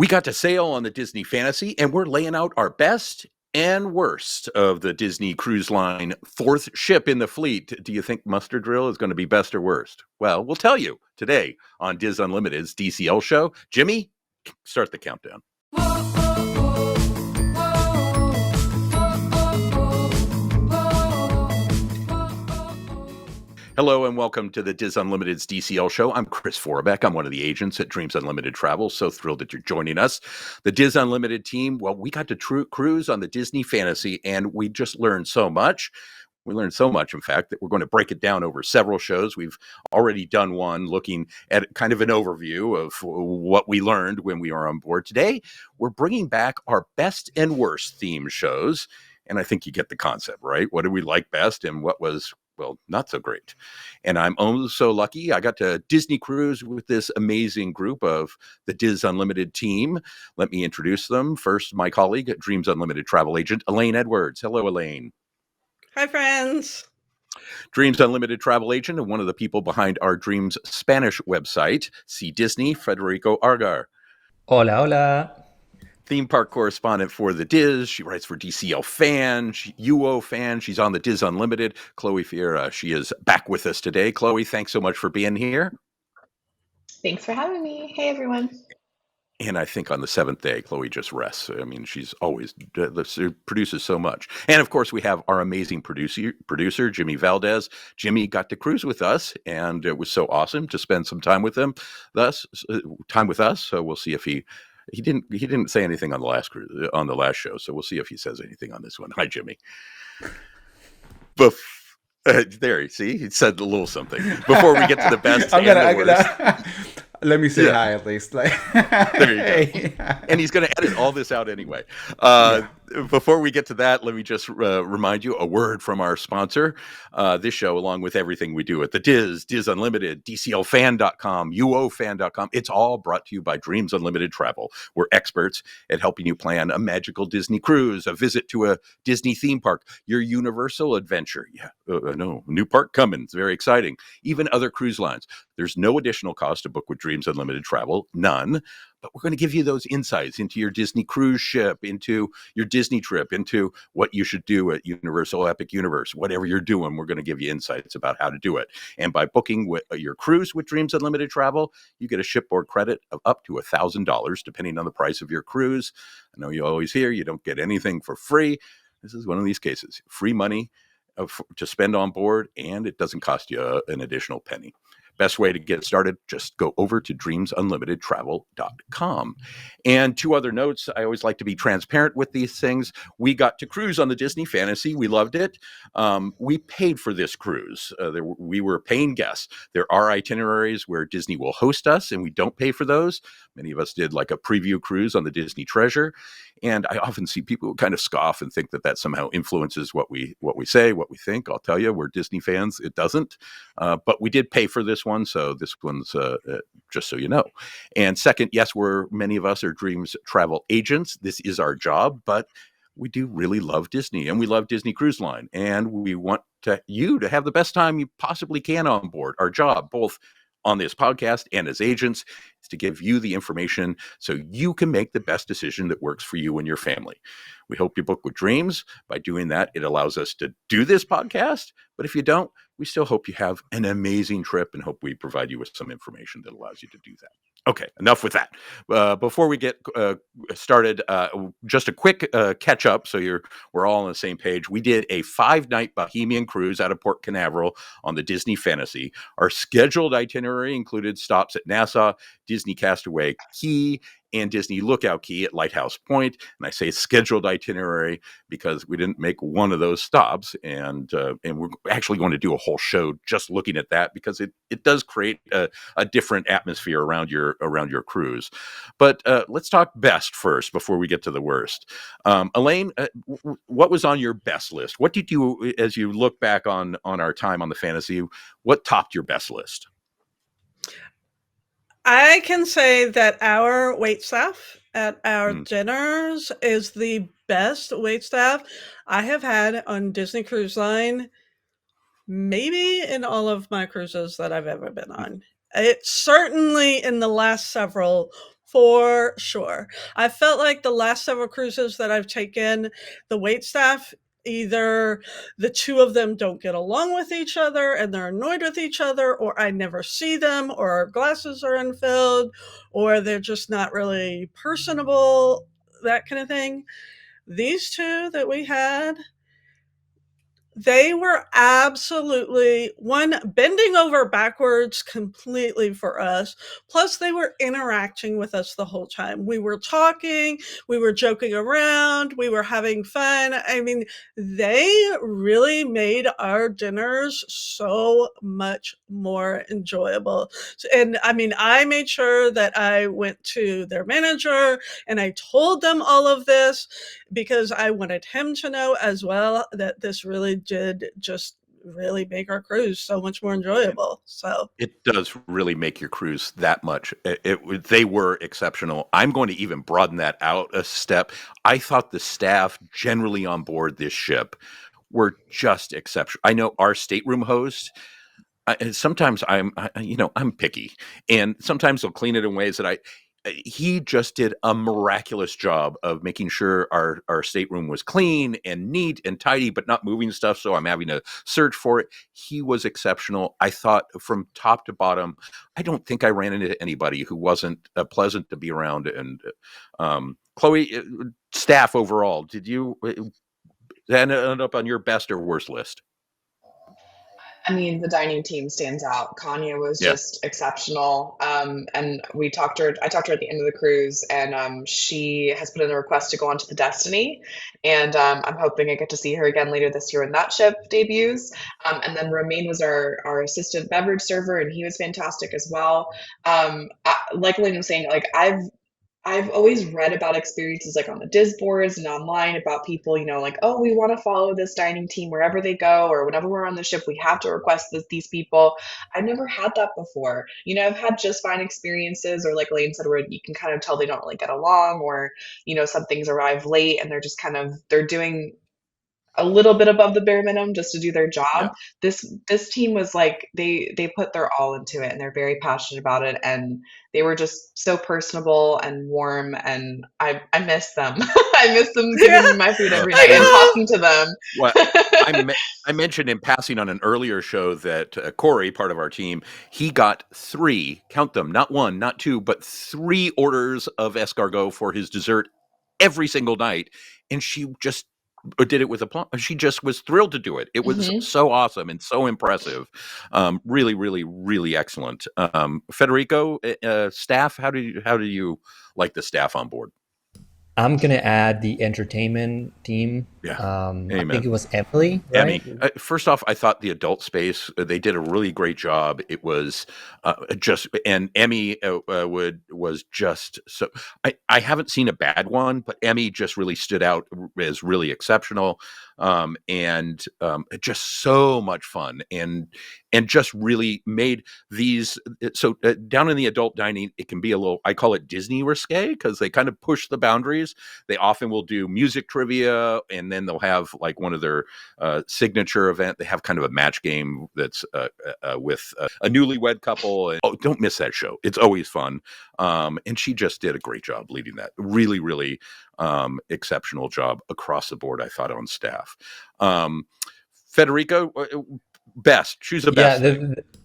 We got to sail on the Disney Fantasy, and we're laying out our best and worst of the Disney Cruise Line fourth ship in the fleet. Do you think Mustard Drill is going to be best or worst? Well, we'll tell you today on Diz Unlimited's DCL Show. Jimmy, start the countdown. Hello and welcome to the Diz Unlimited's DCL Show. I'm Chris Forbeck. I'm one of the agents at Dreams Unlimited Travel. So thrilled that you're joining us. The Diz Unlimited team, well, we got to cruise on the Disney Fantasy, and we just learned so much. We learned so much, in fact, that we're going to break it down over several shows. We've already done one looking at kind of an overview of what we learned when we were on board. Today, we're bringing back our best and worst theme shows. And I think you get the concept, right? What did we like best and what was, well, not so great. And I'm so lucky I got to Disney cruise with this amazing group of the Diz Unlimited team. Let me introduce them. First, my colleague, Dreams Unlimited travel agent, Elaine Edwards. Hello, Elaine. Hi, friends. Dreams Unlimited travel agent and one of the people behind our Dreams Spanish website, See Disney, Federico Argar. Hola, hola. Theme park correspondent for the Diz. She writes for DCL Fan, UO Fan. She's on the Diz Unlimited. Chloe Fiera, she is back with us today. Chloe, thanks so much for being here. Thanks for having me. Hey, everyone. And I think on the seventh day, Chloe just rests. I mean, she's always produces so much. And of course, we have our amazing producer, Jimmy Valdez. Jimmy got to cruise with us, and it was so awesome to spend some time with him. Time with us. So we'll see if he didn't say anything on the last show. So we'll see if he says anything on this one. Hi, Jimmy. There, see, he said a little something before we get to the best. Let me say hi at least. There you go. And he's going to edit all this out anyway. Before we get to that, let me just remind you a word from our sponsor. This show, along with everything we do at the Diz Unlimited, DCLFan.com, UOFan.com, it's all brought to you by Dreams Unlimited Travel. We're experts at helping you plan a magical Disney cruise, a visit to a Disney theme park, your Universal adventure. New park coming. It's very exciting. Even other cruise lines. There's no additional cost to book with Dreams Unlimited Travel, none. But we're going to give you those insights into your Disney cruise ship, into your Disney trip, into what you should do at Universal Epic Universe. Whatever you're doing, we're going to give you insights about how to do it. And by booking your cruise with Dreams Unlimited Travel, you get a shipboard credit of up to $1,000, depending on the price of your cruise. I know you always hear you don't get anything for free. This is one of these cases. Free money to spend on board, and it doesn't cost you an additional penny. Best way to get started, just go over to dreamsunlimitedtravel.com. And two other notes. I always like to be transparent with these things. We got to cruise on the Disney Fantasy. We loved it. We paid for this cruise. We were paying guests. There are itineraries where Disney will host us, and we don't pay for those. Many of us did like a preview cruise on the Disney Treasure. And I often see people who kind of scoff and think that somehow influences what we say, what we think. I'll tell you, we're Disney fans. It doesn't. But we did pay for this one. So this one's just so you know. And second, yes, many of us are Dreams travel agents. This is our job, but we do really love Disney, and we love Disney Cruise Line. And we want you to have the best time you possibly can on board. Our job, both on this podcast and as agents, is to give you the information so you can make the best decision that works for you and your family. We hope you book with Dreams. By doing that, it allows us to do this podcast. But if you don't, we still hope you have an amazing trip and hope we provide you with some information that allows you to do that. Okay, enough with that. Before we get started, just a quick catch up so we're all on the same page. We did a 5-night Bahamian Cruise out of Port Canaveral on the Disney Fantasy. Our scheduled itinerary included stops at Nassau, Disney Castaway Cay, and Disney Lookout Cay at Lighthouse Point. And I say scheduled itinerary because we didn't make one of those stops. And we're actually going to do a whole show just looking at that because it does create a different atmosphere around your cruise. But let's talk best first before we get to the worst. Elaine, what was on your best list? What did you, as you look back on our time on the Fantasy, what topped your best list? I can say that our waitstaff at our dinners is the best waitstaff I have had on Disney Cruise Line, maybe in all of my cruises that I've ever been on. It's certainly in the last several For sure. I felt like the last several cruises that I've taken, the wait staff, either the two of them don't get along with each other and they're annoyed with each other, or I never see them, or our glasses are unfilled, or they're just not really personable, that kind of thing. These two that we had, they were absolutely bending over backwards completely for us. Plus, they were interacting with us the whole time. We were talking, we were joking around, we were having fun. I mean, they really made our dinners so much more enjoyable. And I mean, I made sure that I went to their manager and I told them all of this because I wanted him to know as well that this really did just really make our cruise so much more enjoyable. So It does really make your cruise that much. They were exceptional. I'm going to even broaden that out a step. I thought the staff generally on board this ship were just exceptional. I know our stateroom host, sometimes I'm picky, and sometimes he'll clean it in ways that he just did a miraculous job of making sure our stateroom was clean and neat and tidy, but not moving stuff. So I'm having to search for it. He was exceptional. I thought from top to bottom, I don't think I ran into anybody who wasn't pleasant to be around. And Chloe, staff overall, did you end up on your best or worst list? I mean, the dining team stands out. Kanya was just exceptional. And I talked to her at the end of the cruise, and she has put in a request to go onto the Destiny. And I'm hoping I get to see her again later this year when that ship debuts. And then Romain was our assistant beverage server, and he was fantastic as well. Like Elaine was saying, like I've always read about experiences like on the Diz boards and online about people, like, oh, we want to follow this dining team wherever they go, or whenever we're on the ship, we have to request these people. I've never had that before. I've had just fine experiences, or like Elaine said, where you can kind of tell they don't really get along, or, some things arrive late and they're just they're doing a little bit above the bare minimum just to do their job. Yeah. This team was like they put their all into it, and they're very passionate about it, and they were just so personable and warm, and I miss them. I miss them giving me my food every night and talking to them. Well, I mentioned in passing on an earlier show that Corey, part of our team, he got 3, count them, not 1, not 2, but 3 orders of escargot for his dessert every single night, and she just did it with aplomb. She just was thrilled to do it. It was so awesome and so impressive. Really, really, really excellent. Federico, staff, how do you like the staff on board? I'm gonna add the entertainment team. I think it was Emily. Right? Emmy. First off, I thought the adult space, they did a really great job. It was and Emmy was just so. I haven't seen a bad one, but Emmy just really stood out as really exceptional, and just so much fun, and just really made these. So down in the adult dining, it can be a little, I call it Disney risque, because they kind of push the boundaries. They often will do music trivia, and then they'll have like one of their signature event. They have kind of a match game that's with a newlywed couple. And, don't miss that show. It's always fun. And she just did a great job leading that. Really, really exceptional job across the board, I thought, on staff. Federico, best. Choose the best.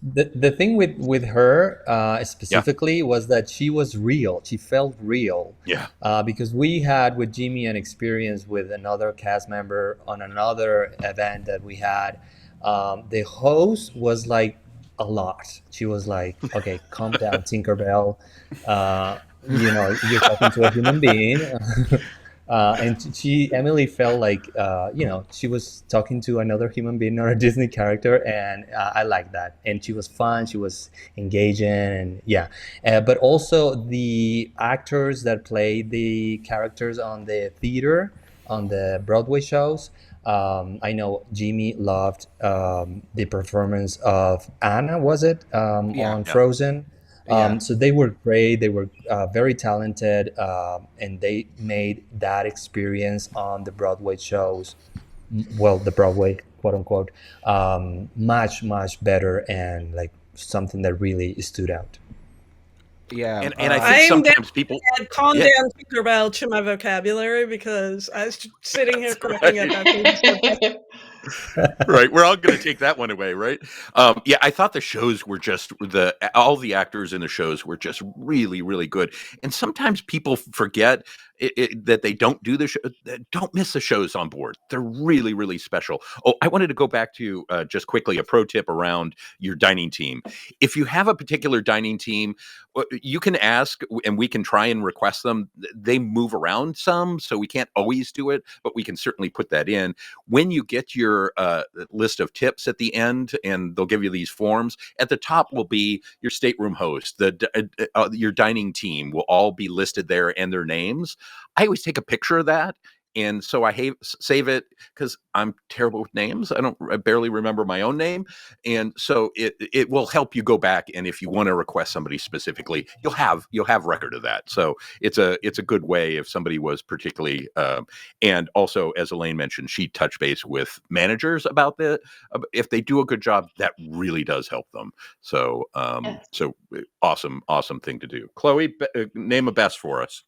The thing with her specifically was that she was real. She felt real. Yeah. Because we had with Jimmy an experience with another cast member on another event that we had. The host was like a lot. She was like, "Okay, calm down, Tinkerbell. You're talking to a human being." And Emily felt like, she was talking to another human being, not a Disney character. And I like that. And she was fun. She was engaging. And but also the actors that played the characters on the theater, on the Broadway shows. I know Jimmy loved the performance of Anna, was it? On Frozen. So they were great. They were very talented, and they made that experience on the Broadway shows, the Broadway, quote unquote, much, much better, and like something that really stood out. Yeah. And I I think am down sometimes people, to add calm yeah, down Tinkerbell to my vocabulary because I was sitting here that's cracking up right. after you said that. Right, we're all going to take that one away, right? Yeah, I thought the shows were just all the actors in the shows were just really, really good. And sometimes people forget that they don't do the show, don't miss the shows on board. They're really, really special. Oh, I wanted to go back to just quickly a pro tip around your dining team. If you have a particular dining team, you can ask, and we can try and request them. They move around some, so we can't always do it, but we can certainly put that in when you get your list of tips at the end, and they'll give you these forms. At the top will be your stateroom host, your dining team will all be listed there and their names. I always take a picture of that. And so save it because I'm terrible with names. I barely remember my own name. And so it will help you go back. And if you want to request somebody specifically, you'll have record of that. So it's a good way if somebody was particularly, and also, as Elaine mentioned, she touched base with managers about if they do a good job, that really does help them. So, awesome thing to do. Chloe, name a best for us.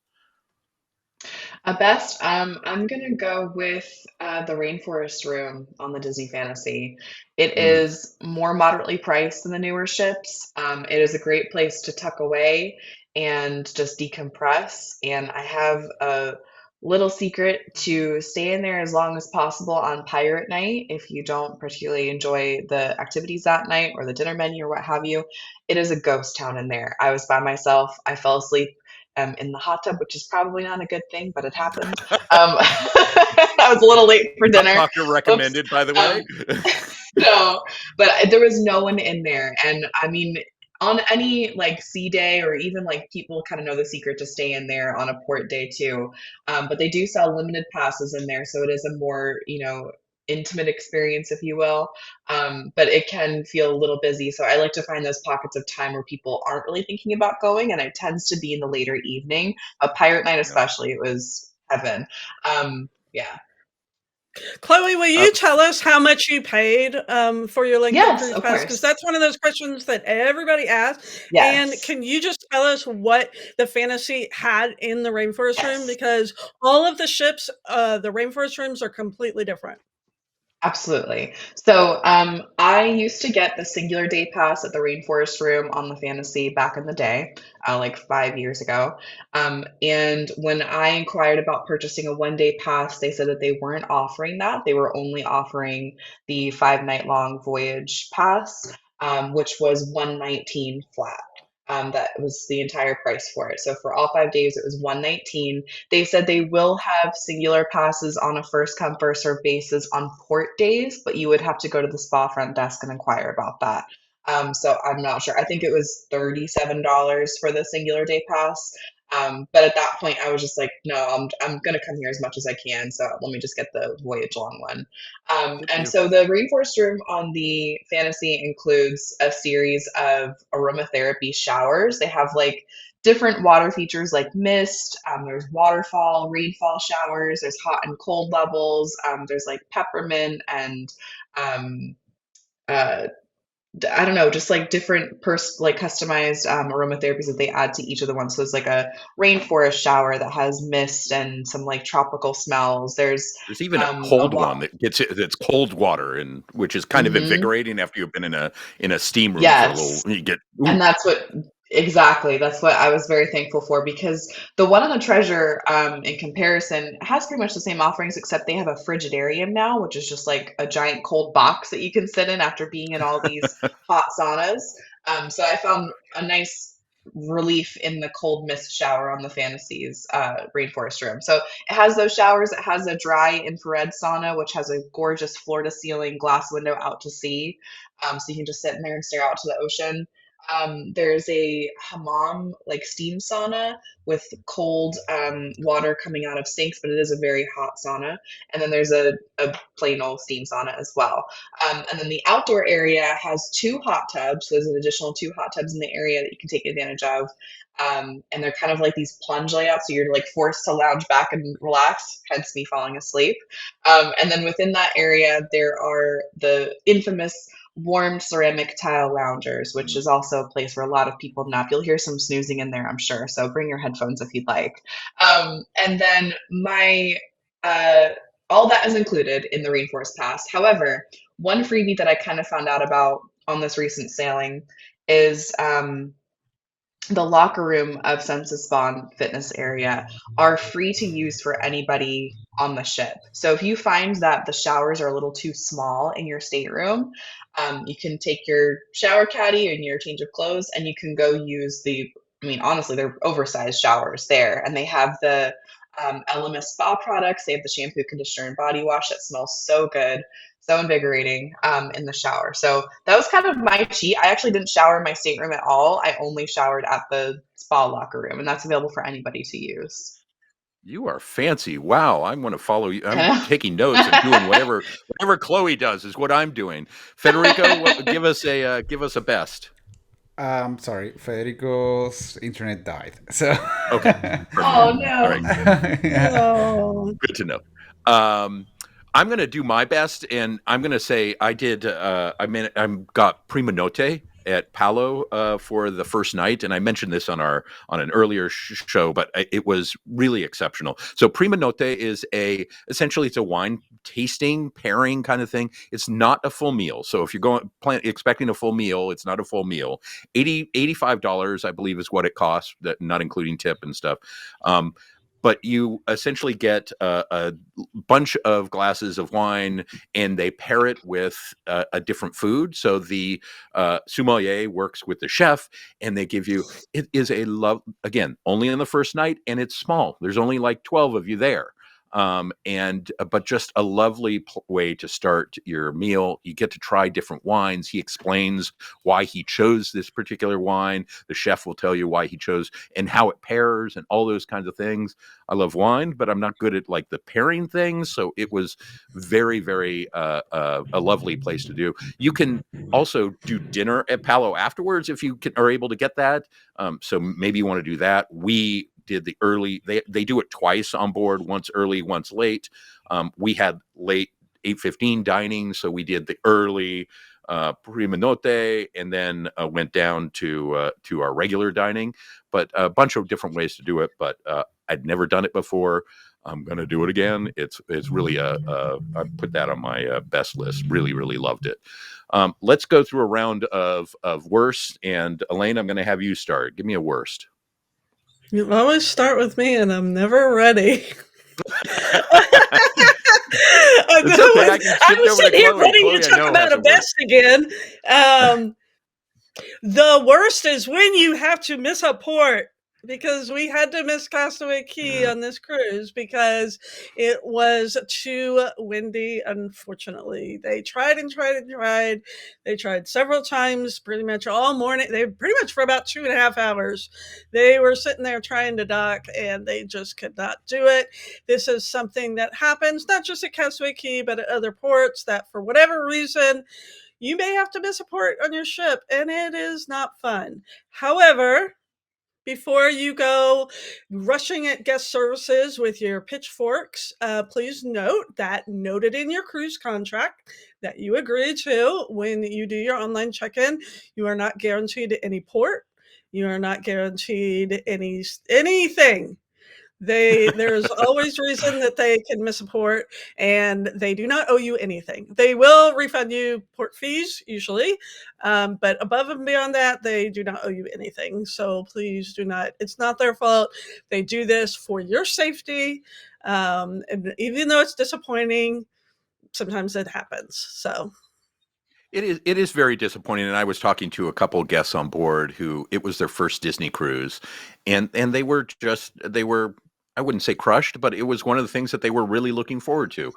A best, I'm gonna go with the Rainforest Room on the Disney Fantasy. It Mm. is more moderately priced than the newer ships. It is a great place to tuck away and just decompress. And I have a little secret to stay in there as long as possible on Pirate Night if you don't particularly enjoy the activities that night or the dinner menu or what have you. It is a ghost town in there. I was by myself. I fell asleep in the hot tub, which is probably not a good thing, but it happens. I was a little late for dinner. Doctor Oops. recommended, by the way. No, but there was no one in there. And I mean, on any like sea day, or even like people kind of know the secret to stay in there on a port day too. But they do sell limited passes in there. So it is a more, intimate experience, if you will. But it can feel a little busy. So I like to find those pockets of time where people aren't really thinking about going. And it tends to be in the later evening. A Pirate Night, Yeah. especially, it was heaven. Yeah. Chloe, will you tell us how much you paid for your lengthy Yes, cruise of pass? Because course. that's one of those questions that everybody asks. And Yes. can you just tell us what the Fantasy had in the Rainforest Room? Yes. Because all of the ships, the Rainforest Rooms are completely different. Absolutely. So I used to get the singular day pass at the Rainforest Room on the Fantasy back in the day, like 5 years ago. And when I inquired about purchasing a 1 day pass, they said that they weren't offering that. They were only offering the 5 night long voyage pass, which was 119 flat. That was the entire price for it. So for all 5 days, it was 119. They said they will have singular passes on a first come, first served basis on port days, but you would have to go to the spa front desk and inquire about that. So I'm not sure. I think it was $37 for the singular day pass. But at that point, I was just like, no, I'm going to come here as much as I can. So let me just get the voyage long one. Good for And you. so the Rainforest Room on the Fantasy includes a series of aromatherapy showers. They have like different water features like mist, there's waterfall, rainfall showers, there's hot and cold levels, there's like peppermint and um, uh, I don't know, just like different like customized aromatherapies that they add to each of the ones. So there's like a rainforest shower that has mist and some like tropical smells. There's There's even a a cold lot. one that's cold water, and which is kind of Mhm. invigorating after you've been in a steam room for a little. Yes. You get And that's what I was very thankful for, because the one on the Treasure, in comparison, has pretty much the same offerings, except they have a Frigidarium now, which is just like a giant cold box that you can sit in after being in all these hot saunas. So I found a nice relief in the cold mist shower on the Fantasies Rainforest Room. So it has those showers. It has a dry infrared sauna, which has a gorgeous floor to ceiling glass window out to sea. So you can just sit in there and stare out to the ocean. There's a hammam, like steam sauna with cold water coming out of sinks, but it is a very hot sauna. And then there's a plain old steam sauna as well. And then the outdoor area has 2 hot tubs. So there's an additional 2 hot tubs in the area that you can take advantage of. And they're kind of like these plunge layouts, so you're like forced to lounge back and relax, hence me falling asleep. And then within that area, there are the infamous warmed ceramic tile loungers, which is also a place where a lot of people nap. You'll hear some snoozing in there, I'm sure. So bring your headphones if you'd like. And then all that is included in the Rainforest Pass. However, one freebie that I kind of found out about on this recent sailing is the locker room of Senses Spawn Fitness Area are free to use for anybody on the ship. So if you find that the showers are a little too small in your stateroom, you can take your shower caddy and your change of clothes, and you can go use honestly, they're oversized showers there, and they have the LMS spa products. They have the shampoo, conditioner, and body wash that smells so good, so invigorating in the shower. So that was kind of my cheat. I actually didn't shower in my stateroom at all. I only showered at the spa locker room, and that's available for anybody to use. You are fancy. Wow. I'm going to follow you. I'm taking notes and doing whatever Chloe does is what I'm doing. Federico, give us a best. Sorry, Federico's internet died. So okay. Oh no. All right. Oh. Good to know. I'm going to do my best, and I'm going to say I did. I got prima notte at Palo for the first night, and I mentioned this on an earlier show, but it was really exceptional. So prima notte is essentially it's a wine tasting pairing kind of thing. It's not a full meal. So if you're expecting a full meal, it's not a full meal. $85, I believe, is what it costs, not including tip and stuff. But you essentially get a bunch of glasses of wine, and they pair it with a different food. So the sommelier works with the chef, and they give you. It is again, only on the first night, and it's small. There's only like 12 of you there. But just a lovely way to start your meal. You get to try different wines. He explains why he chose this particular wine. The chef will tell you why he chose and how it pairs and all those kinds of things. I love wine, but I'm not good at like the pairing things. So it was very, very a lovely place to do. You can also do dinner at Palo afterwards if you are able to get that. So maybe you want to do that. We did the early, they do it twice on board, once early, once late. We had late 8:15 dining, so we did the early prima notte and then went down to our regular dining. But a bunch of different ways to do it, but I'd never done it before. I'm going to do it again. It's really I put that on my best list. Really, really loved it. Let's go through a round of worst, and Elaine, I'm going to have you start. Give me a worst. You always start with me, and I'm never ready. I was sitting here ready to talk about a best again. The worst is when you have to miss a port, because we had to miss Castaway Cay on this cruise because it was too windy, unfortunately. They tried and tried and tried. They tried several times, pretty much all morning. They pretty much for about 2.5 hours. They were sitting there trying to dock, and they just could not do it. This is something that happens, not just at Castaway Cay, but at other ports, that for whatever reason, you may have to miss a port on your ship, and it is not fun. However, before you go rushing at guest services with your pitchforks, please note that noted in your cruise contract that you agree to when you do your online check-in, you are not guaranteed any port. You are not guaranteed anything. There's always reason that they can miss a port, and they do not owe you anything. They will refund you port fees usually, but above and beyond that, they do not owe you anything. So please do not. It's not their fault. They do this for your safety, and even though it's disappointing, sometimes it happens. So. It is very disappointing, and I was talking to a couple of guests on board who it was their first Disney cruise, and they were I wouldn't say crushed, but it was one of the things that they were really looking forward to.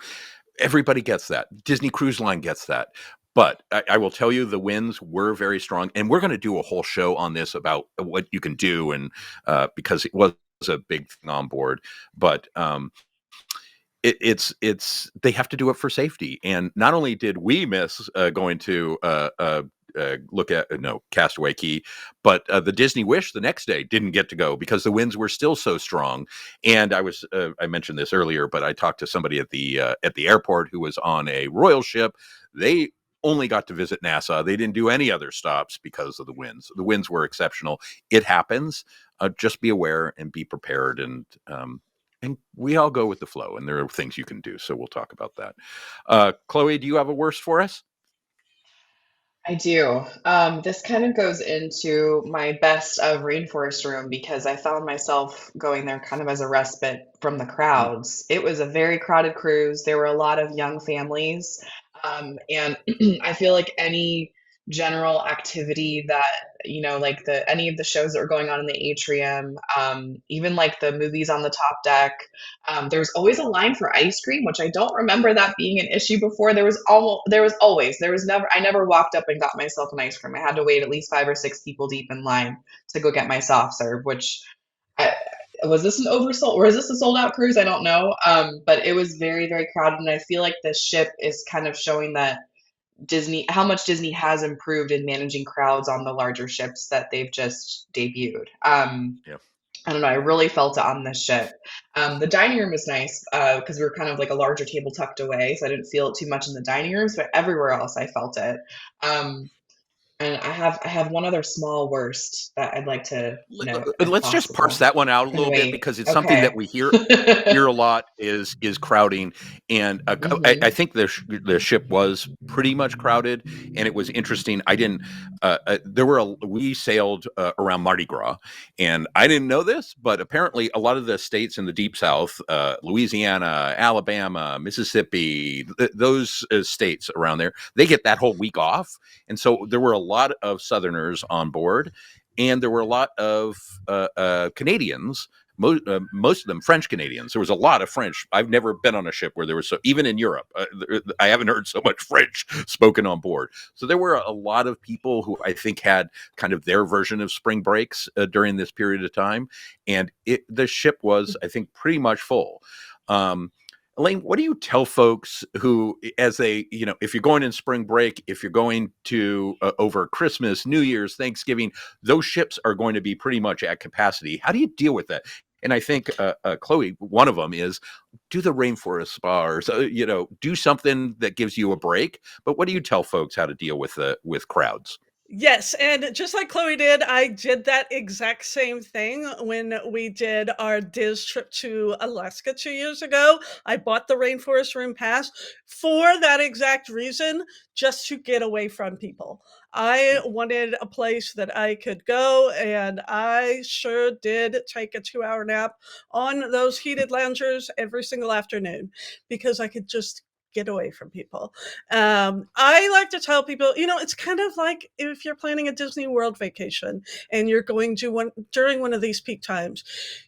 Everybody gets that. Disney Cruise Line gets that. But I will tell you, the winds were very strong, and we're going to do a whole show on this about what you can do, and because it was a big thing on board, but it's they have to do it for safety. And not only did we miss going to look at Castaway Cay, but the Disney Wish the next day didn't get to go because the winds were still so strong. And I mentioned this earlier, but I talked to somebody at the airport who was on a royal ship. They only got to visit Nassau. They didn't do any other stops because of the winds. The winds were exceptional. It happens. Just be aware and be prepared, and we all go with the flow, and there are things you can do. So we'll talk about that. Chloe, do you have a worst for us? I do. This kind of goes into my best of rainforest room because I found myself going there kind of as a respite from the crowds. It was a very crowded cruise. There were a lot of young families. And I feel like any general activity that, like any of the shows that were going on in the atrium, even like the movies on the top deck, there's always a line for ice cream, which I don't remember that being an issue before. I never walked up and got myself an ice cream. I had to wait at least 5 or 6 people deep in line to go get my soft serve, which I, was this an oversold or is this a sold out cruise? I don't know. But it was very, very crowded. And I feel like this ship is kind of showing that how much Disney has improved in managing crowds on the larger ships that they've just debuted. Yeah. I don't know. I really felt it on this ship. The dining room was nice because we were kind of like a larger table tucked away, so I didn't feel it too much in the dining rooms. But everywhere else, I felt it. And I have one other small worst that I'd like to, if let's just possible. parse that one out a little bit, because it's something that we hear a lot is crowding, and I think the ship was pretty much crowded, and it was interesting. I didn't we sailed around Mardi Gras, and I didn't know this, but apparently a lot of the states in the deep south, Louisiana, Alabama, Mississippi, those states around there, they get that whole week off, and so there were a lot of Southerners on board, and there were a lot of Canadians, most of them French Canadians. There was a lot of French. I've never been on a ship where there was even in Europe, I haven't heard so much French spoken on board. So there were a lot of people who I think had kind of their version of spring breaks during this period of time, and the ship was, I think, pretty much full. Elaine, what do you tell folks who, as if you're going in spring break, if you're going to over Christmas, New Year's, Thanksgiving, those ships are going to be pretty much at capacity. How do you deal with that? And I think, Chloe, one of them is do the rainforest spa, or do something that gives you a break. But what do you tell folks how to deal with crowds? Yes, and just like Chloe did, I did that exact same thing when we did our Diz trip to Alaska 2 years ago. I bought the Rainforest Room Pass for that exact reason, just to get away from people. I wanted a place that I could go, and I sure did take a 2-hour nap on those heated loungers every single afternoon because I could just get away from people. I like to tell people, it's kind of like if you're planning a Disney World vacation and you're going to during one of these peak times,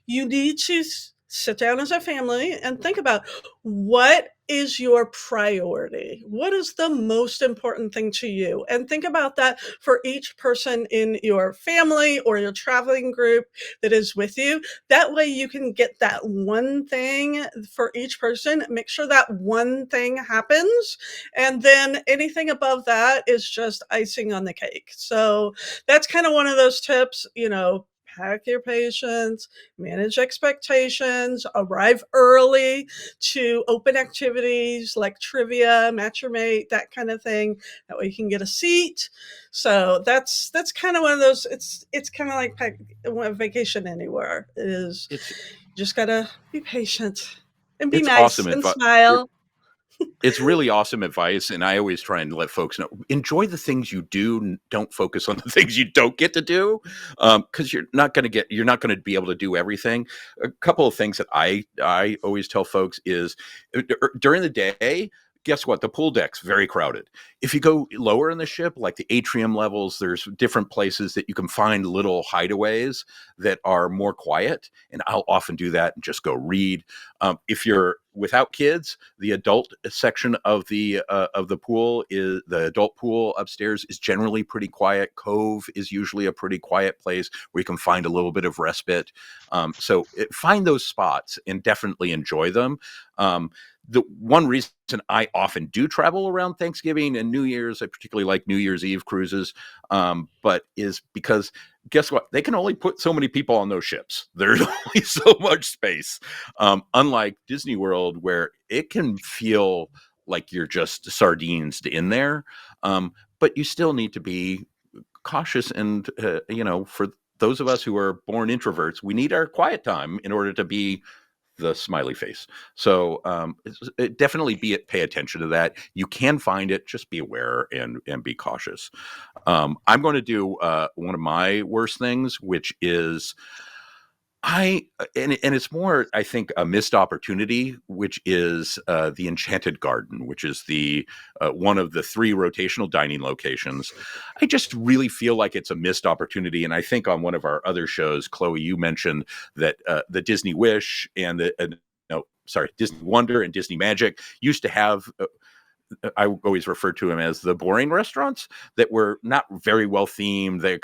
you need to sit down as a family and think about what is your priority? What is the most important thing to you? And think about that for each person in your family or your traveling group that is with you. That way you can get that one thing for each person. Make sure that one thing happens. And then anything above that is just icing on the cake. So that's kind of one of those tips, pack your patience, manage expectations, arrive early to open activities like trivia, match your mate, that kind of thing. That way you can get a seat. So that's kind of one of those. It's kind of like a vacation anywhere. It's just gotta be patient and be nice and smile. It's really awesome advice, and I always try and let folks know, enjoy the things you do. Don't focus on the things you don't get to do, because you're not going to be able to do everything. A couple of things that I always tell folks is during the day, guess what? The pool deck's very crowded. If you go lower in the ship, like the atrium levels, there's different places that you can find little hideaways that are more quiet. And I'll often do that and just go read. If you're without kids, the adult section of the pool is the adult pool upstairs is generally pretty quiet. Cove is usually a pretty quiet place where you can find a little bit of respite. So find those spots and definitely enjoy them. The one reason I often do travel around Thanksgiving and New Year's, I particularly like New Year's Eve cruises, but is because guess what? They can only put so many people on those ships. There's only so much space. Unlike Disney World, where it can feel like you're just sardines in there. But you still need to be cautious. And, for those of us who are born introverts, we need our quiet time in order to be the smiley face. So definitely pay attention to that. You can find it, just be aware and be cautious. I'm going to do one of my worst things, which is and it's more, I think, a missed opportunity, which is the Enchanted Garden, which is the one of the 3 rotational dining locations. I just really feel like it's a missed opportunity. And I think on one of our other shows, Chloe, you mentioned that the Disney Wish and Disney Wonder and Disney Magic used to have I always refer to them as the boring restaurants that were not very well themed. They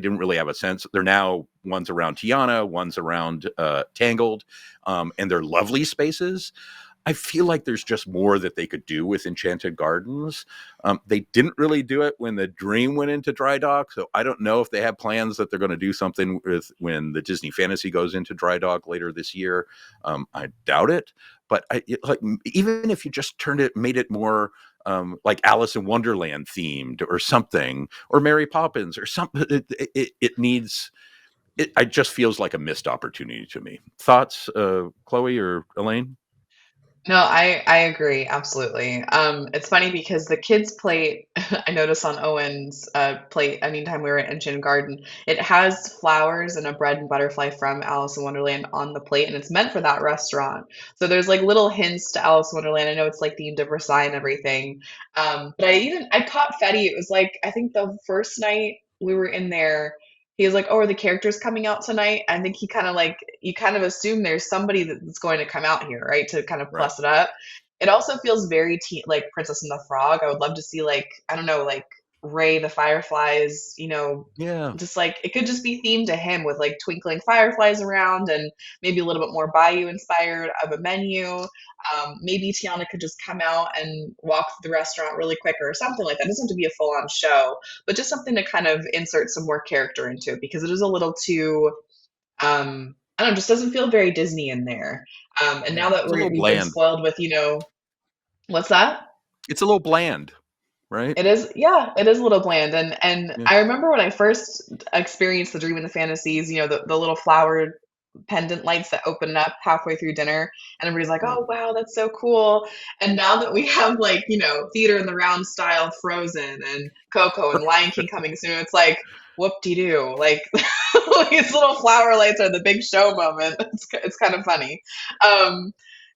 didn't really have a sense. They're now one's around Tiana, one's around Tangled, and they're lovely spaces. I feel like there's just more that they could do with Enchanted Gardens. They didn't really do it when the Dream went into dry dock, so I don't know if they have plans that they're going to do something with when the Disney Fantasy goes into dry dock later this year. I doubt it, but even if you just made it more like Alice in Wonderland themed or something, or Mary Poppins or something, it needs. It just feels like a missed opportunity to me. Thoughts, Chloe or Elaine? No, I agree, absolutely. It's funny because the kids' plate, I noticed on Owen's plate, anytime we were at Enchanted Garden, it has flowers and a bread and butterfly from Alice in Wonderland on the plate, and it's meant for that restaurant. So there's like little hints to Alice in Wonderland. I know it's like themed to Versailles and everything. But I caught Fetty. It was like, I think the first night we were in there, he was like, "Oh, are the characters coming out tonight?" I think he kind of like, you kind of assume there's somebody that's going to come out here, right? To kind of Right. plus it up. It also feels very like Princess and the Frog. I would love to see, like, I don't know, like Ray the Fireflies, Yeah. just like it could just be themed to him with like twinkling fireflies around and maybe a little bit more Bayou inspired of a menu. Maybe Tiana could just come out and walk through the restaurant really quick or something like that. It doesn't have to be a full on show, but just something to kind of insert some more character into it because it is a little too, I don't know, just doesn't feel very Disney in there. And now Yeah. that It's a little we've been bland. spoiled with, what's that? It's a little bland, right? It is, yeah, it is a little bland. And Yeah. I remember when I first experienced the Dream and the Fantasies, the little flowered pendant lights that open up halfway through dinner, and everybody's like, Yeah. "Oh, wow, that's so cool." And now that we have, like, Theater in the Round style Frozen and Coco and Lion King coming soon, it's like, whoop-de-doo. Like, these little flower lights are the big show moment. It's kind of funny.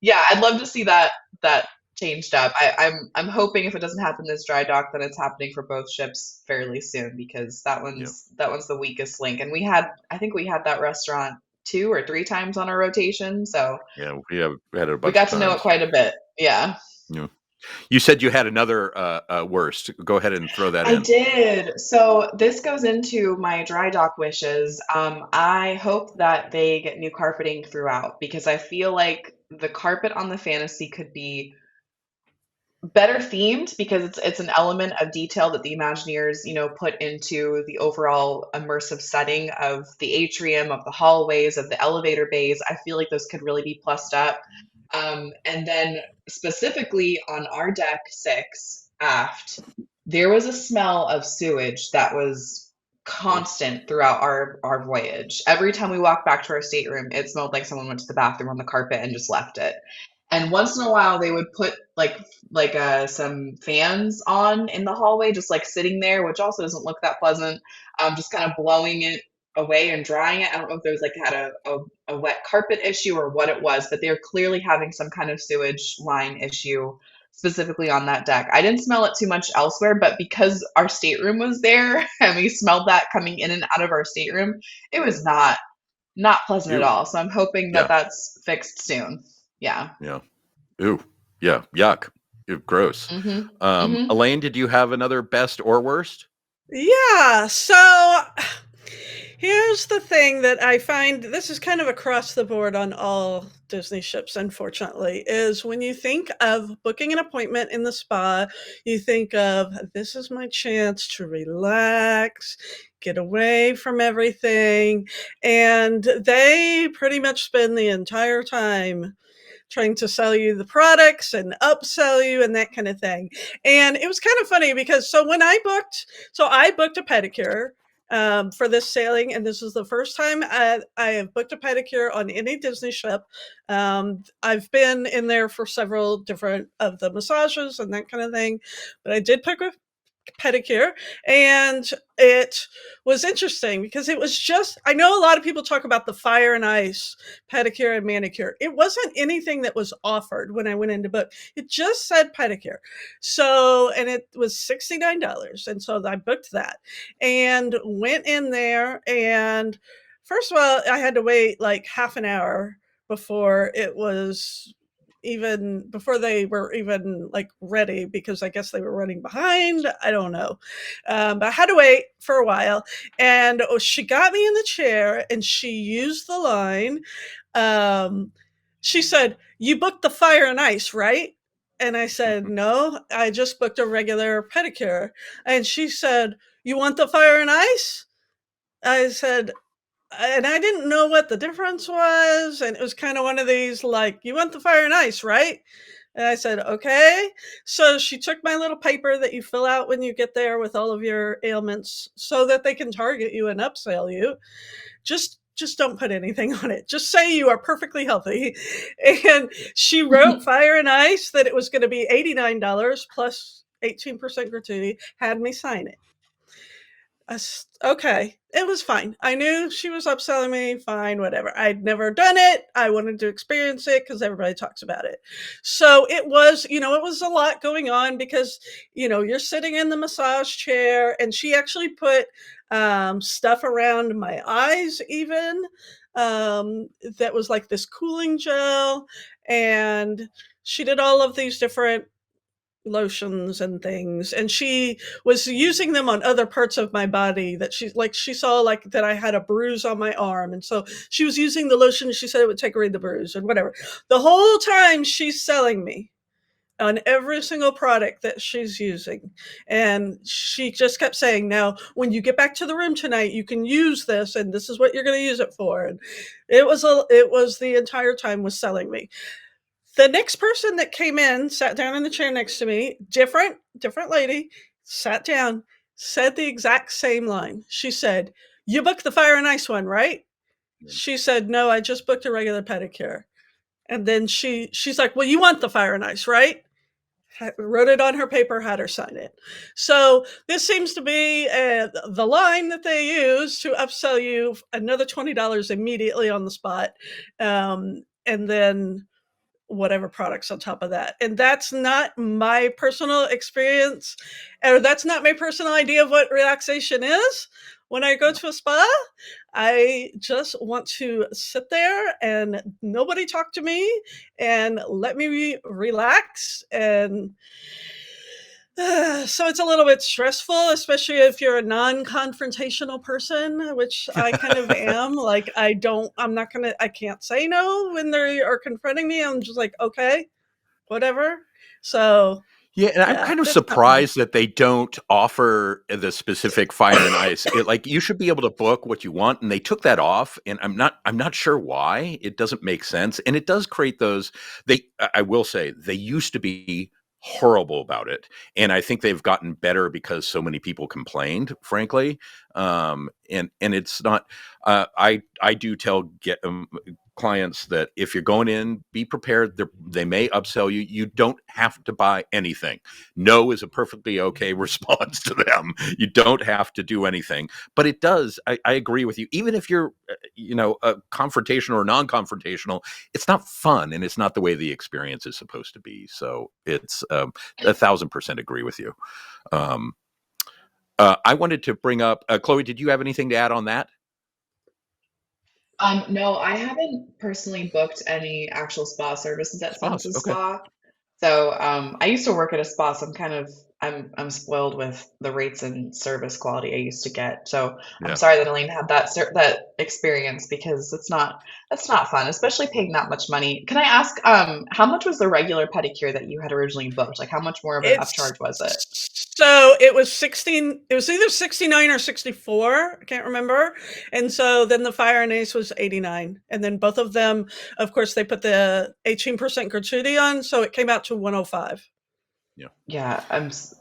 Yeah, I'd love to see that changed up. I'm hoping if it doesn't happen this dry dock, then it's happening for both ships fairly soon because that Yeah. one's the weakest link. And I think we had that restaurant 2 or 3 times on our rotation, so Yeah. We had it a we bunch of got to know it times. quite a bit. Yeah. Yeah. You said you had another worst. Go ahead and throw that I in. did. So this goes into my dry dock wishes. I hope that they get new carpeting throughout because I feel like the carpet on the Fantasy could be better themed because it's an element of detail that the Imagineers, put into the overall immersive setting of the atrium, of the hallways, of the elevator bays. I feel like those could really be plussed up. And then specifically on our deck 6 aft, there was a smell of sewage that was constant throughout our voyage. Every time we walked back to our stateroom, it smelled like someone went to the bathroom on the carpet and just left it. And once in a while, they would put some fans on in the hallway, just like sitting there, which also doesn't look that pleasant. Just kind of blowing it away and drying it. I don't know if there was had a wet carpet issue or what it was, but they're clearly having some kind of sewage line issue specifically on that deck. I didn't smell it too much elsewhere, but because our stateroom was there and we smelled that coming in and out of our stateroom, it was not pleasant at Ew. all. So I'm hoping that Yeah. that's fixed soon. Yeah. Yeah. Ooh. Yeah. Yuck. Ew, gross. Elaine, did you have another best or worst? Yeah, so here's the thing that I find this is kind of across the board on all Disney ships, unfortunately, is when you think of booking an appointment in the spa, you think of this is my chance to relax, get away from everything. And they pretty much spend the entire time trying to sell you the products and upsell you and that kind of thing. And it was kind of funny because I booked a pedicure for this sailing, and this is the first time I have booked a pedicure on any Disney ship. I've been in there for several different of the massages and that kind of thing, but I did pick a pedicure, and it was interesting because it was just, I know a lot of people talk about the fire and ice pedicure and manicure. It wasn't anything that was offered when I went into book. It just said pedicure. So, and it was $69. And so I booked that and went in there. And first of all, I had to wait like half an hour before they were even like ready, because I guess they were running behind. I don't know. But I had to wait for a while, and she got me in the chair and she used the line. She said, "You booked the fire and ice, right?" And I said, "No, I just booked a regular pedicure." And she said, "You want the fire and ice?" I said, and I didn't know what the difference was. And it was kind of one of these, like, "You want the fire and ice, right?" And I said, "Okay." So she took my little paper that you fill out when you get there with all of your ailments so that they can target you and upsell you. Just don't put anything on it. Just say you are perfectly healthy. And she wrote fire and ice, that it was going to be $89 plus 18% gratuity, had me sign it. Okay, it was fine. I knew she was upselling me, fine, whatever. I'd never done it. I wanted to experience it because everybody talks about it. So it was, it was a lot going on because, you're sitting in the massage chair, and she actually put stuff around my eyes even, that was like this cooling gel. And she did all of these different lotions and things, and she was using them on other parts of my body that she saw like that I had a bruise on my arm, and so she was using the lotion. She said it would take away the bruise and whatever. The whole time she's selling me on every single product that she's using, and she just kept saying, "Now when you get back to the room tonight, you can use this, and this is what you're going to use it for." And it was the entire time was selling me. The next person that came in, sat down in the chair next to me, different lady, sat down, said the exact same line. She said, "You booked the fire and ice one, right?" She said, "No, I just booked a regular pedicure." And then she's like, "Well, you want the fire and ice, right?" Wrote it on her paper, had her sign it. So this seems to be the line that they use to upsell you another $20 immediately on the spot. And then whatever products on top of that. And that's not my personal experience, or that's not my personal idea of what relaxation is. When I go to a spa, I just want to sit there and nobody talk to me and let me relax. And so it's a little bit stressful, especially if you're a non-confrontational person, which I kind of am. Like, I can't say no when they are confronting me. I'm just like, okay, whatever. So Yeah, and I'm kind of surprised that they don't offer the specific fire and ice. Like, you should be able to book what you want, and they took that off, and I'm not sure why. It doesn't make sense, and it does create those. I will say, they used to be horrible about it, and I think they've gotten better because so many people complained, frankly. And it's not. I do tell clients that if you're going in, be prepared. They may upsell you. You don't have to buy anything. No is a perfectly okay response to them. You don't have to do anything. But it does. I agree with you. Even if you're, confrontational or non-confrontational, it's not fun, and it's not the way the experience is supposed to be. So it's 1,000% agree with you. I wanted to bring up, Chloe, did you have anything to add on that? No, I haven't personally booked any actual spa services at Senses Okay. Spa. So I used to work at a spa, so I'm spoiled with the rates and service quality I used to get. So Yeah. I'm sorry that Elaine had that experience, because that's not fun, especially paying that much money. Can I ask, how much was the regular pedicure that you had originally booked? Like, how much more of an upcharge was it? So it was 16, it was either 69 or 64, I can't remember. And so then the Fire and Ace was 89. And then both of them, of course, they put the 18% gratuity on, so it came out to 105. Yeah, it's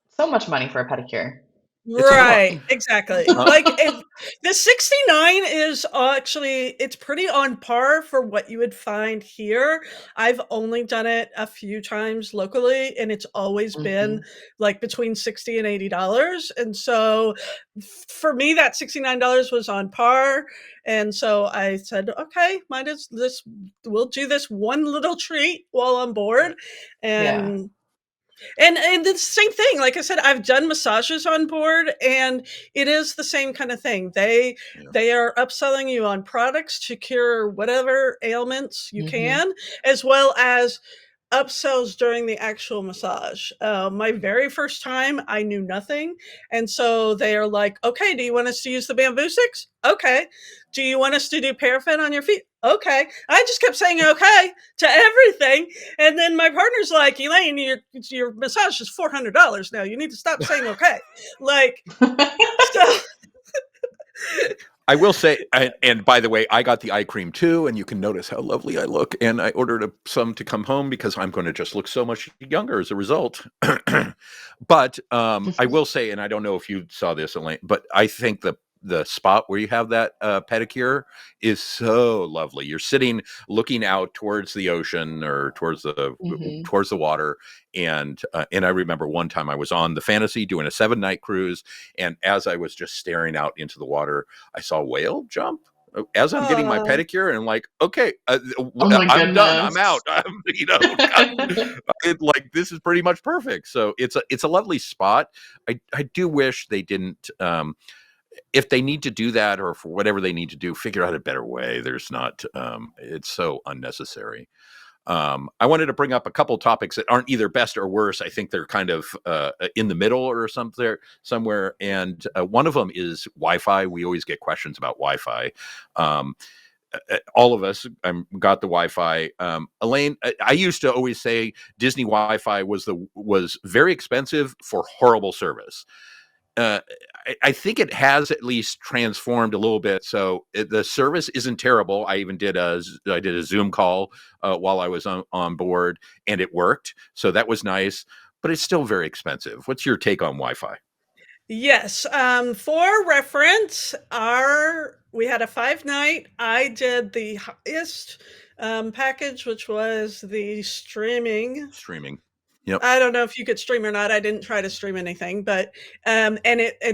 so much money for a pedicure. It's a lot. Right, exactly. Like if the 69 is actually, it's pretty on par for what you would find here. I've only done it a few times locally, and it's always been like between $60 and $80. And so for me, that $69 was on par. And so I said, okay, we'll do this one little treat while on board. Yeah. And the same thing, like I said, I've done massages on board, and it is the same kind of thing. They are upselling you on products to cure whatever ailments you can, as well as upsells during the actual massage. My very first time, I knew nothing. And so they are like, okay, do you want us to use the bamboo sticks? Okay. Do you want us to do paraffin on your feet? Okay. I just kept saying okay to everything. And then my partner's like, Elaine, your massage is $400 now. You need to stop saying okay. Like, so. I will say, and by the way, I got the eye cream too, and you can notice how lovely I look. And I ordered some to come home because I'm going to just look so much younger as a result. But I will say, and I don't know if you saw this, Elaine, but I think the spot where you have that pedicure is so lovely. You're sitting looking out towards the ocean or towards the water. And I remember one time I was on the Fantasy doing a 7-night cruise. And as I was just staring out into the water, I saw a whale jump as I'm getting my pedicure. And I'm like, okay, I'm done. I'm out. Like, this is pretty much perfect. So it's a lovely spot. I do wish they didn't, if they need to do that, or for whatever they need to do, figure out a better way. There's not, it's so unnecessary. I wanted to bring up a couple topics that aren't either best or worse. I think they're kind of in the middle or somewhere. And one of them is Wi-Fi. We always get questions about Wi-Fi. All of us got the Wi-Fi. Elaine, I used to always say Disney Wi-Fi was very expensive for horrible service. I think it has at least transformed a little bit. So the service isn't terrible. I did a Zoom call while I was on board, and it worked. So that was nice, but it's still very expensive. What's your take on Wi-Fi? Yes. For reference, we had a 5-night. I did the highest package, which was the streaming. Yep. I don't know if you could stream or not. I didn't try to stream anything, but and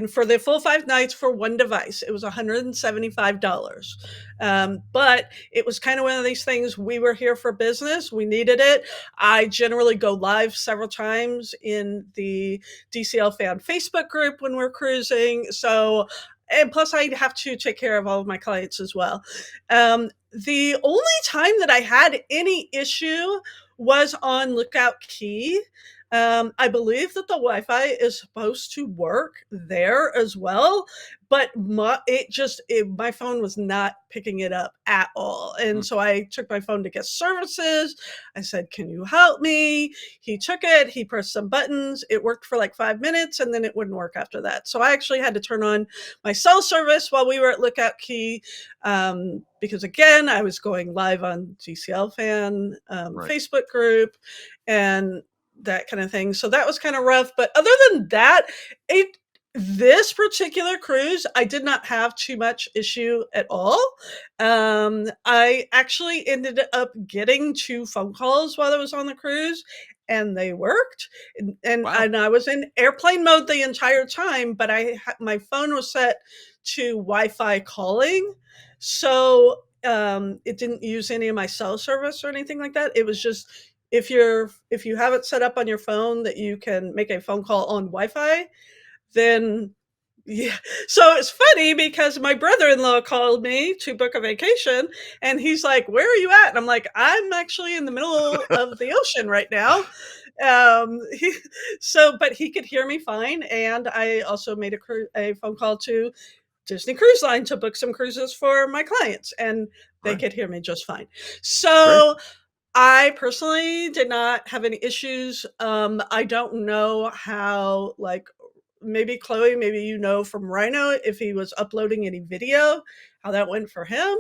for the full 5 nights for one device, it was $175. But it was kind of one of these things. We were here for business. We needed it. I generally go live several times in the DCL fan Facebook group when we're cruising. So, and plus I have to take care of all of my clients as well. The only time that I had any issue was on Lookout Key. I believe that the Wi-Fi is supposed to work there as well, but my phone was not picking it up at all. And so I took my phone to guest services. I said, "Can you help me?" He took it, he pressed some buttons. It worked for like 5 minutes, and then it wouldn't work after that. So I actually had to turn on my cell service while we were at Lookout Key, because again, I was going live on DCL fan Facebook group and that kind of thing. So that was kind of rough. But other than that, this particular cruise, I did not have too much issue at all. I actually ended up getting 2 phone calls while I was on the cruise, and they worked. And I was in airplane mode the entire time, but my phone was set to Wi-Fi calling. So it didn't use any of my cell service or anything like that. It was just, if you have it set up on your phone that you can make a phone call on Wi-Fi, then yeah. So it's funny because my brother-in-law called me to book a vacation, and he's like, "Where are you at?" And I'm like, "I'm actually in the middle of the ocean right now." But he could hear me fine, and I also made a phone call to Disney Cruise Line to book some cruises for my clients, and they could hear me just fine. So I personally did not have any issues. I don't know how, like, maybe Chloe, maybe you know from Rhino if he was uploading any video, how that went for him.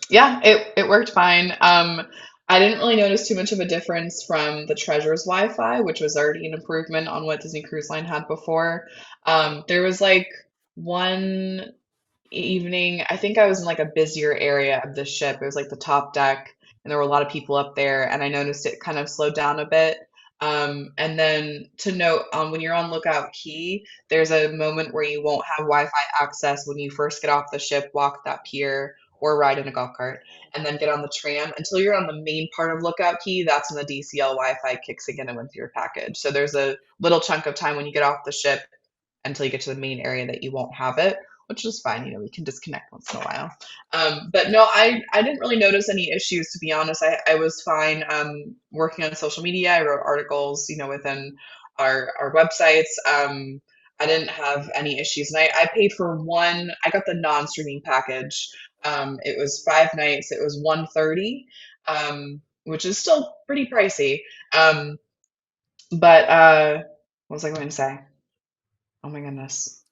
Yeah, it worked fine. I didn't really notice too much of a difference from the Treasures Wi-Fi, which was already an improvement on what Disney Cruise Line had before. There was like one evening, I think I was in like a busier area of the ship. It was like the top deck, and there were a lot of people up there, and I noticed it kind of slowed down a bit. And then to note, when you're on Lookout Key, there's a moment where you won't have Wi-Fi access when you first get off the ship, walk that pier, or ride in a golf cart, and then get on the tram until you're on the main part of Lookout Key. That's when the DCL Wi-Fi kicks again and with your package. So there's a little chunk of time when you get off the ship until you get to the main area that you won't have it, which is fine. You know, we can disconnect once in a while. But no, I didn't really notice any issues, to be honest. I was fine working on social media. I wrote articles, you know, within our websites. I didn't have any issues. And I paid for one, I got the non-streaming package. It was 5 nights. It was $130, which is still pretty pricey. But what was I going to say? Oh my goodness.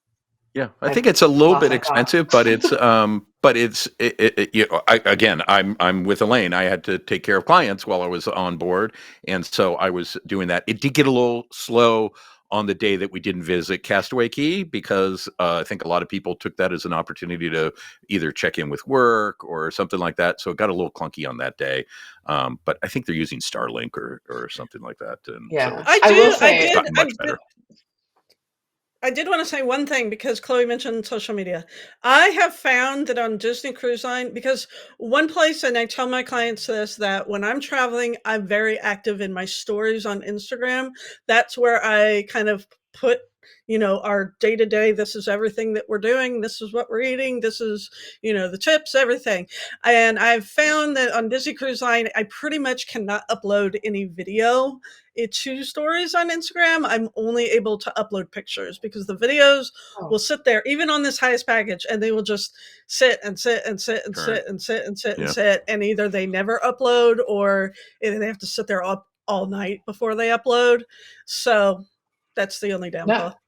Yeah, I I think it's a little lost bit my thought. expensive, but you know, again, I'm with Elaine. I had to take care of clients while I was on board, and so I was doing that. It did get a little slow on the day that we didn't visit Castaway Key because I think a lot of people took that as an opportunity to either check in with work or something like that. So it got a little clunky on that day. But I think they're using Starlink or something like that, and so Yeah, I I will do, I say, did, gotten I much did, better. I did want to say one thing because Chloe mentioned social media. I have found that on Disney Cruise Line, because one place, and I tell my clients this, that when I'm traveling, I'm very active in my stories on Instagram. That's where I kind of put, you know, our day to day. This is everything that we're doing. This is what we're eating. This is, you know, the tips, everything. And I've found that on Disney Cruise Line, I pretty much cannot upload any video to stories on Instagram. I'm only able to upload pictures because the videos will oh, sit there, even on this highest package, and they will just sit and sit and sit and Turn. sit and sit and sit and Yeah. sit. And either they never upload or they have to sit there all night before they upload. So that's the only no, downfall.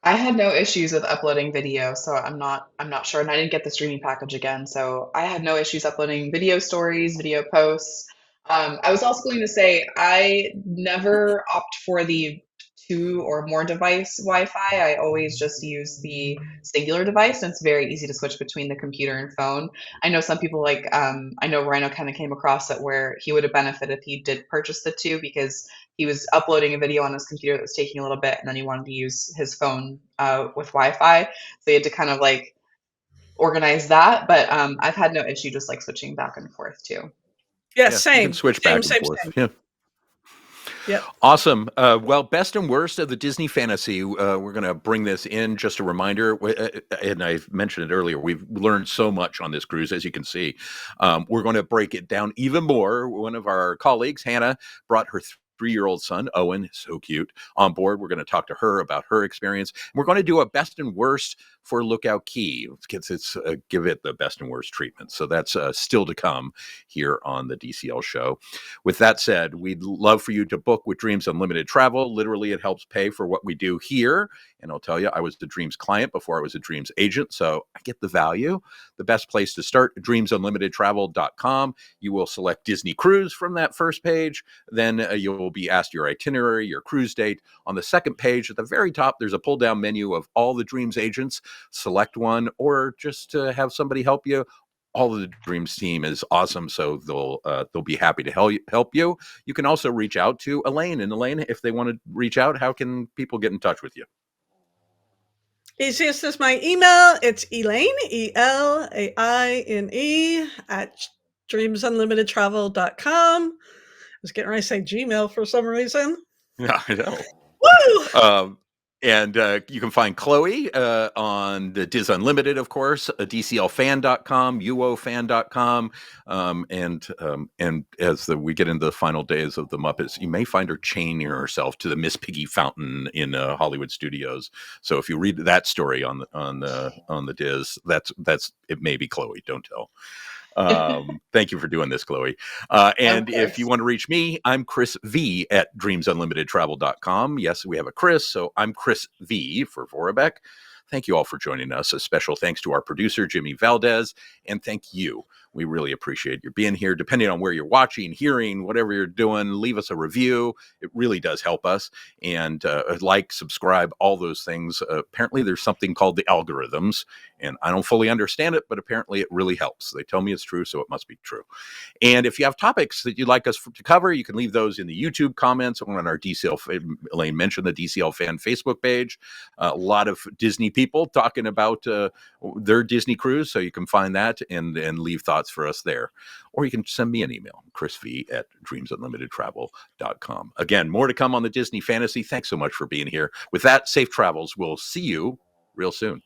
I had no issues with uploading video, so I'm not sure, and I didn't get the streaming package again, so I had no issues uploading video stories, video posts. I was also going to say I never opt for the 2 or more device Wi-Fi. I always just use the singular device, and it's very easy to switch between the computer and phone. I know some people like I know Rhino kind of came across it where he would have benefited if he did purchase the two because he was uploading a video on his computer that was taking a little bit, and then he wanted to use his phone with Wi-Fi. So he had to kind of like organize that. But I've had no issue just like switching back and forth too. Yeah, Yeah, you can same, switch same, back and same, forth. same. Yeah. Yep. Awesome. Well, best and worst of the Disney fantasy. We're going to bring this in. Just a reminder, and I mentioned it earlier, we've learned so much on this cruise, as you can see. We're going to break it down even more. One of our colleagues, Hannah, brought her 3-year-old son, Owen, so cute, on board. We're going to talk to her about her experience. We're going to do a best and worst for Lookout Key. It's give it the best and worst treatment. So that's still to come here on the DCL show. With that said, we'd love for you to book with Dreams Unlimited Travel. Literally, it helps pay for what we do here. And I'll tell you, I was the Dreams client before I was a Dreams agent, so I get the value. The best place to start, dreamsunlimitedtravel.com. You will select Disney Cruise from that first page. Then you will be asked your itinerary, your cruise date. On the second page, at the very top, there's a pull-down menu of all the Dreams agents. Select one, or just have somebody help you. All of the Dreams team is awesome, so they'll be happy to help you. You can also reach out to Elaine. And Elaine, if they want to reach out, how can people get in touch with you? Easiest is my email. It's Elaine, ELAINE, at dreamsunlimitedtravel.com. I was getting ready to say Gmail for some reason. Yeah, I know. Woo! And you can find Chloe on the Diz Unlimited, of course, DCLfan.com, UOfan.com. And as we get into the final days of the Muppets, you may find her chaining herself to the Miss Piggy fountain in Hollywood Studios. So if you read that story on the Diz, that's it may be Chloe. Don't tell. Thank you for doing this, Chloe. And if you want to reach me, I'm Chris V at dreamsunlimitedtravel.com. Yes, we have a Chris, so I'm Chris V for Vorabek. Thank you all for joining us. A special thanks to our producer, Jimmy Valdez, and thank you. We really appreciate your being here. Depending on where you're watching, hearing, whatever you're doing, leave us a review. It really does help us. And like, subscribe, all those things. Apparently, there's something called the algorithms, and I don't fully understand it, but apparently it really helps. They tell me it's true, so it must be true. And if you have topics that you'd like us to cover, you can leave those in the YouTube comments or on our DCL. Elaine mentioned the DCL fan Facebook page. A lot of Disney people talking about their Disney cruise, so you can find that and leave thoughts for us there. Or you can send me an email, chrisv at dreamsunlimitedtravel.com. Again, more to come on the Disney Fantasy. Thanks so much for being here. With that, safe travels. We'll see you real soon.